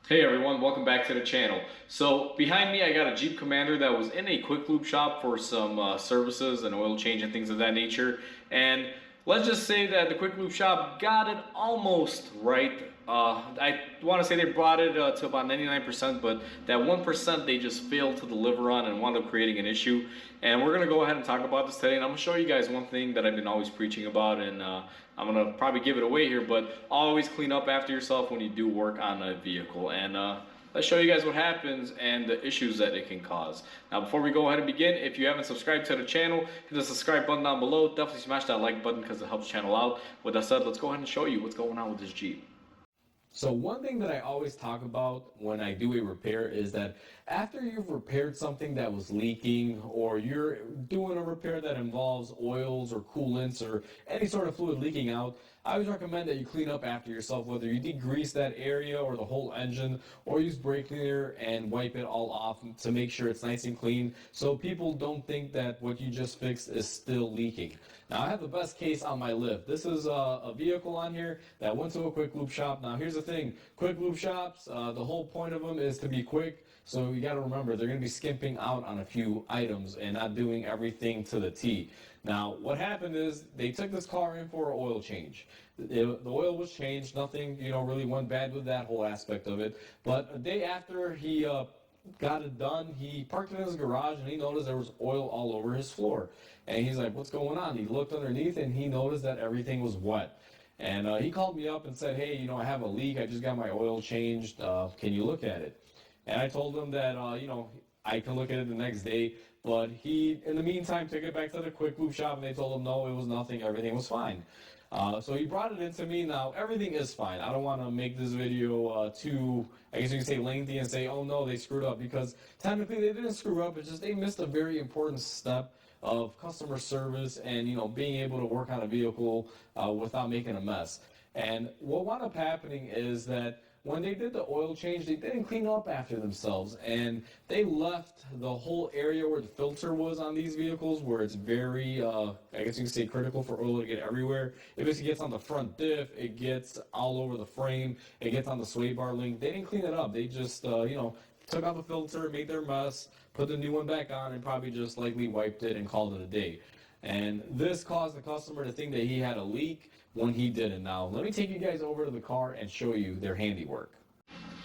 Hey everyone, welcome back to the channel. So behind me I got a Jeep Commander that was in a quick lube shop for some services and oil change and things of that nature. And let's just say that the quick lube shop got it almost right. I want to say they brought it to about 99%, but that 1% they just failed to deliver on and wound up creating an issue. And we're going to go ahead and talk about this today. And I'm going to show you guys one thing that I've been always preaching about, and I'm going to probably give it away here, but always clean up after yourself when you do work on a vehicle. And let's show you guys what happens and the issues that it can cause. Now, before we go ahead and begin, if you haven't subscribed to the channel, hit the subscribe button down below. Definitely smash that like button because it helps the channel out. With that said, let's go ahead and show you what's going on with this Jeep. So one thing that I always talk about when I do a repair is that after you've repaired something that was leaking, or you're doing a repair that involves oils or coolants or any sort of fluid leaking out, I always recommend that you clean up after yourself, whether you degrease that area or the whole engine, or use brake cleaner and wipe it all off to make sure it's nice and clean, so people don't think that what you just fixed is still leaking. Now, I have the best case on my lift. This is a vehicle on here that went to a quick lube shop. Now, here's the thing. Quick lube shops, the whole point of them is to be quick. So you got to remember, they're going to be skimping out on a few items and not doing everything to the T. Now, what happened is they took this car in for an oil change. The oil was changed. Nothing, really went bad with that whole aspect of it. But a day after he got it done, he parked it in his garage and he noticed there was oil all over his floor. And he's like, "What's going on?" He looked underneath and he noticed that everything was wet. And he called me up and said, "Hey, I have a leak. I just got my oil changed. Can you look at it?" And I told him that, I can look at it the next day. But he, in the meantime, took it back to the quick lube shop and they told him, no, it was nothing. Everything was fine. So he brought it into me. Now, everything is fine. I don't want to make this video too, I guess you can say, lengthy and say, oh no, they screwed up, because technically they didn't screw up. It's just they missed a very important step of customer service and, being able to work on a vehicle without making a mess. And what wound up happening is that when they did the oil change, they didn't clean up after themselves, and they left the whole area where the filter was on these vehicles, where it's very, I guess you can say, critical for oil to get everywhere. It basically gets on the front diff, it gets all over the frame, it gets on the sway bar link. They didn't clean it up. They just, took out the filter, made their mess, put the new one back on, and probably just likely wiped it and called it a day. And this caused the customer to think that he had a leak when he didn't. Now, let me take you guys over to the car and show you their handiwork.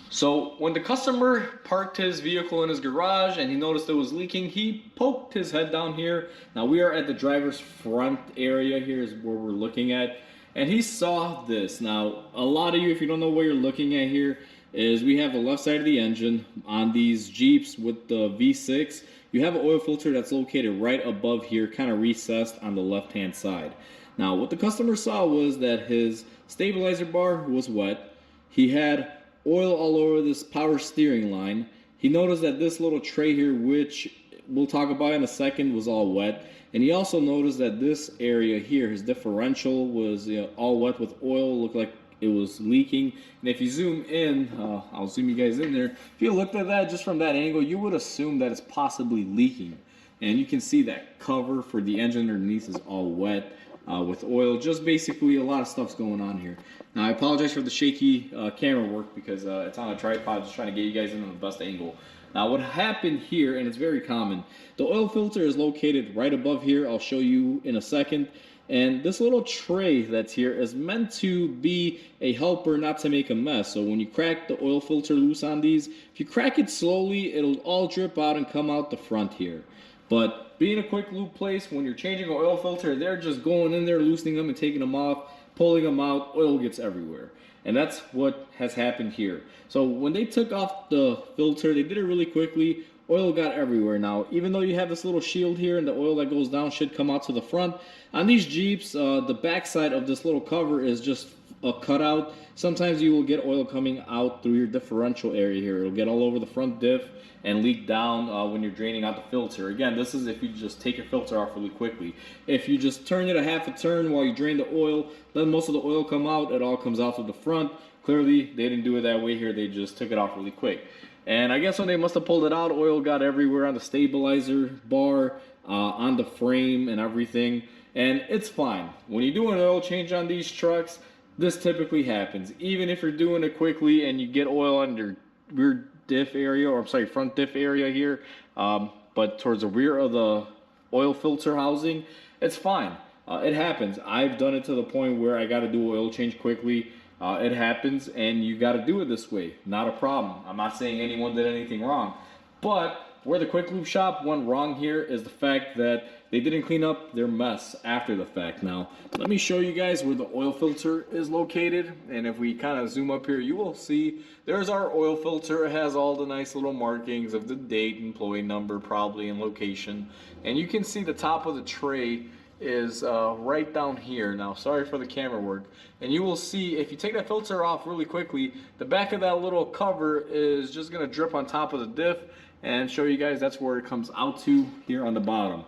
So when the customer parked his vehicle in his garage and he noticed it was leaking, he poked his head down here. Now we are at the driver's front area. Here is where we're looking at. And he saw this. Now, a lot of you, if you don't know what you're looking at here, is we have the left side of the engine on these Jeeps with the V6. You have an oil filter that's located right above here, kind of recessed on the left-hand side. Now, what the customer saw was that his stabilizer bar was wet. He had oil all over this power steering line. He noticed that this little tray here, which we'll talk about in a second, was all wet. And he also noticed that this area here, his differential, was all wet with oil, looked like it was leaking. And if you zoom in, I'll zoom you guys in there. If you looked at that just from that angle, you would assume that it's possibly leaking. And you can see that cover for the engine underneath is all wet with oil. Just basically a lot of stuff's going on here. Now, I apologize for the shaky camera work because it's on a tripod, just trying to get you guys in on the best angle. Now, what happened here, and it's very common, the oil filter is located right above here. I'll show you in a second. And this little tray that's here is meant to be a helper, not to make a mess. So when you crack the oil filter loose on these, if you crack it slowly, it'll all drip out and come out the front here. But being a quick lube place, when you're changing an oil filter, they're just going in there, loosening them and taking them off, pulling them out, oil gets everywhere. And that's what has happened here. So when they took off the filter, they did it really quickly. Oil got everywhere. Now, even though you have this little shield here and the oil that goes down should come out to the front, on these Jeeps, the backside of this little cover is just a cutout. Sometimes you will get oil coming out through your differential area here. It'll get all over the front diff and leak down when you're draining out the filter. Again, this is if you just take your filter off really quickly. If you just turn it a half a turn while you drain the oil, let most of the oil come out, it all comes out to the front. Clearly, they didn't do it that way here. They just took it off really quick. And I guess when they must have pulled it out, oil got everywhere on the stabilizer bar, on the frame and everything. And it's fine. When you do an oil change on these trucks, this typically happens. Even if you're doing it quickly and you get oil on your rear diff area, or I'm sorry, front diff area here, but towards the rear of the oil filter housing, it's fine. It happens. I've done it to the point where I got to do oil change quickly. It happens, and you got to do it this way. Not a problem. I'm not saying anyone did anything wrong, but where the quick lube shop went wrong here is the fact that they didn't clean up their mess after the fact. Now, let me show you guys where the oil filter is located. And if we kind of zoom up here, you will see there's our oil filter. It has all the nice little markings of the date, employee number, probably, and location. And you can see the top of the tray is right down here. Now, sorry for the camera work. And you will see, if you take that filter off really quickly, the back of that little cover is just gonna drip on top of the diff, and show you guys that's where it comes out to here on the bottom.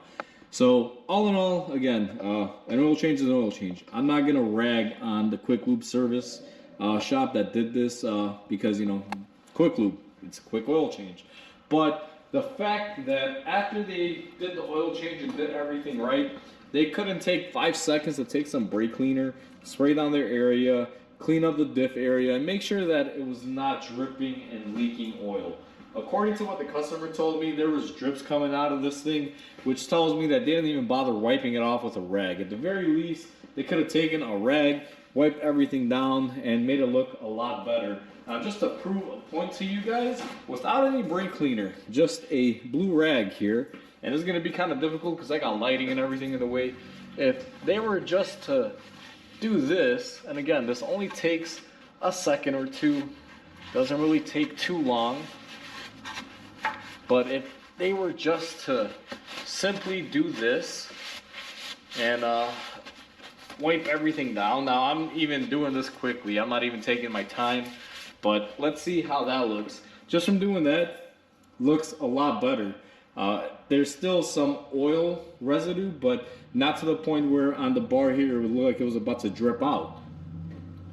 So all in all, again, an oil change is an oil change. I'm not gonna rag on the quick lube service shop that did this because, you know, quick lube, it's a quick oil change. But the fact that after they did the oil change and did everything right, they couldn't take 5 seconds to take some brake cleaner, spray down their area, clean up the diff area, and make sure that it was not dripping and leaking oil. According to what the customer told me, there was drips coming out of this thing, which tells me that they didn't even bother wiping it off with a rag. At the very least, they could have taken a rag, wiped everything down, and made it look a lot better. Just to prove a point to you guys, without any brake cleaner, just a blue rag here, and it's going to be kind of difficult because I got lighting and everything in the way. If they were just to do this, and again, this only takes a second or two, doesn't really take too long. But if they were just to simply do this and wipe everything down. Now I'm even doing this quickly. I'm not even taking my time. But let's see how that looks. Just from doing that, looks a lot better. There's still some oil residue, but not to the point where on the bar here it would look like it was about to drip out.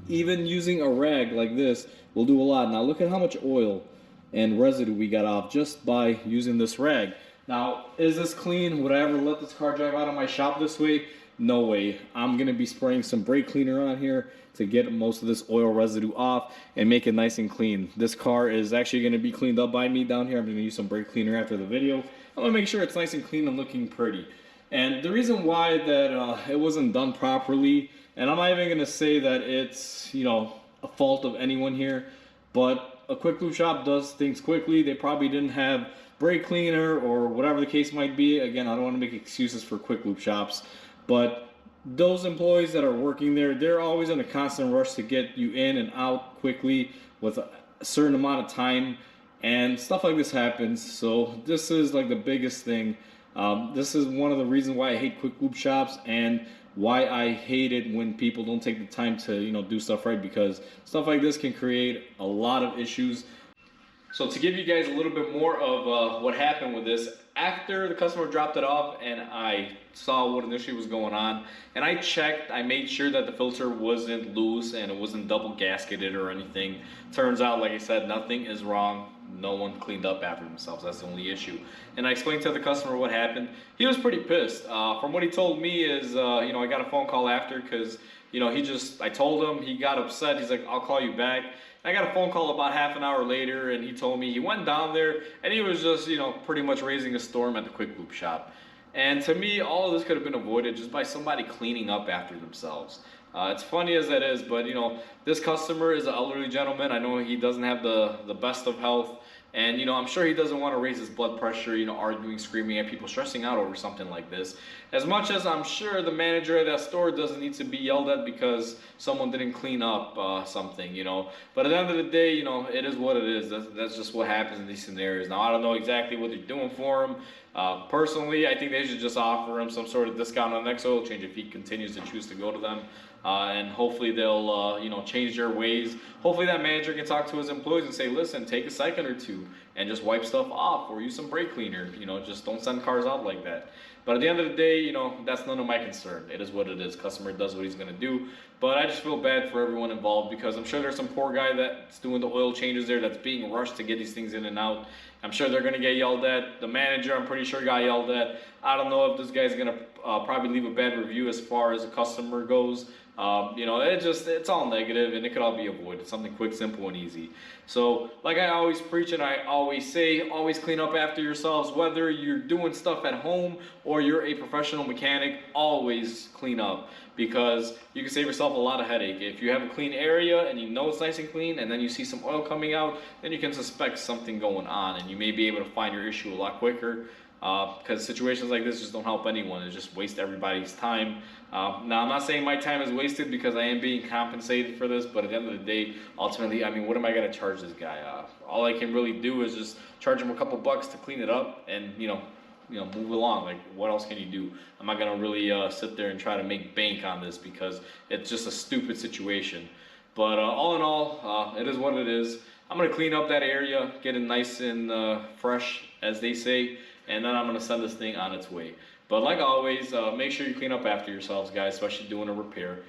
Even using a rag like this will do a lot. Now look at how much oil and residue we got off just by using this rag. Now, is this clean? Would I ever let this car drive out of my shop this way? No way. I'm gonna be spraying some brake cleaner on here to get most of this oil residue off and make it nice and clean. This car is actually gonna be cleaned up by me down here. I'm gonna use some brake cleaner after the video. I'm gonna make sure it's nice and clean and looking pretty. And the reason why that it wasn't done properly, and I'm not even gonna say that it's, you know, a fault of anyone here, but a quick lube shop does things quickly. They probably didn't have brake cleaner or whatever the case might be. Again, I don't want to make excuses for quick lube shops, but those employees that are working there, they're always in a constant rush to get you in and out quickly with a certain amount of time, and stuff like this happens. So this is like the biggest thing. This is one of the reasons why I hate quick lube shops, and why I hate it when people don't take the time to, you know, do stuff right, because stuff like this can create a lot of issues. So to give you guys a little bit more of what happened with this, after the customer dropped it off and I saw what initially was going on, and I checked, I made sure that the filter wasn't loose and it wasn't double gasketed or anything. Turns out, like I said, nothing is wrong. No one cleaned up after themselves. That's the only issue. And I explained to the customer what happened. He was pretty pissed. From what he told me is, you know, I got a phone call after because, you know, I told him, he got upset. He's like, I'll call you back. I got a phone call about half an hour later, and he told me he went down there and he was just, you know, pretty much raising a storm at the quick lube shop. And to me, all of this could have been avoided just by somebody cleaning up after themselves. It's funny as that is, but you know, this customer is an elderly gentleman. I know he doesn't have the best of health, and you know, I'm sure he doesn't want to raise his blood pressure, you know, arguing, screaming at people, stressing out over something like this. As much as I'm sure the manager at that store doesn't need to be yelled at because someone didn't clean up something, you know. But at the end of the day, you know, it is what it is. That's just what happens in these scenarios. Now, I don't know exactly what they're doing for him. Personally, I think they should just offer him some sort of discount on the next oil change if he continues to choose to go to them. And hopefully they'll, you know, change their ways. Hopefully that manager can talk to his employees and say, listen, take a second or two and just wipe stuff off or use some brake cleaner. You know, just don't send cars out like that. But at the end of the day, you know, that's none of my concern. It is what it is. Customer does what he's going to do. But I just feel bad for everyone involved because I'm sure there's some poor guy that's doing the oil changes there that's being rushed to get these things in and out. I'm sure they're going to get yelled at. The manager, I'm pretty sure, got yelled at. I don't know if this guy's going to probably leave a bad review as far as a customer goes. You know, it's all negative, and it could all be avoided. Something quick, simple, and easy. So, like I always preach and I always say, always clean up after yourselves. Whether you're doing stuff at home or you're a professional mechanic, always clean up, because you can save yourself a lot of headache. If you have a clean area and you know it's nice and clean, and then you see some oil coming out, then you can suspect something going on, and you may be able to find your issue a lot quicker. Because situations like this just don't help anyone. It just wastes everybody's time. Now, I'm not saying my time is wasted because I am being compensated for this, but at the end of the day, ultimately, I mean, what am I going to charge this guy? All I can really do is just charge him a couple bucks to clean it up, and move along. Like, what else can you do? I'm not going to really sit there and try to make bank on this, because it's just a stupid situation. But all in all, it is what it is. I'm going to clean up that area, get it nice and fresh, as they say, and then I'm going to send this thing on its way. But like always, make sure you clean up after yourselves, guys, especially doing a repair.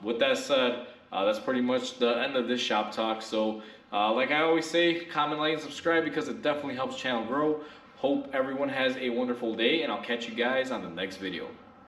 With that said, that's pretty much the end of this shop talk. So like I always say, comment, like, and subscribe, because it definitely helps the channel grow. Hope everyone has a wonderful day, and I'll catch you guys on the next video.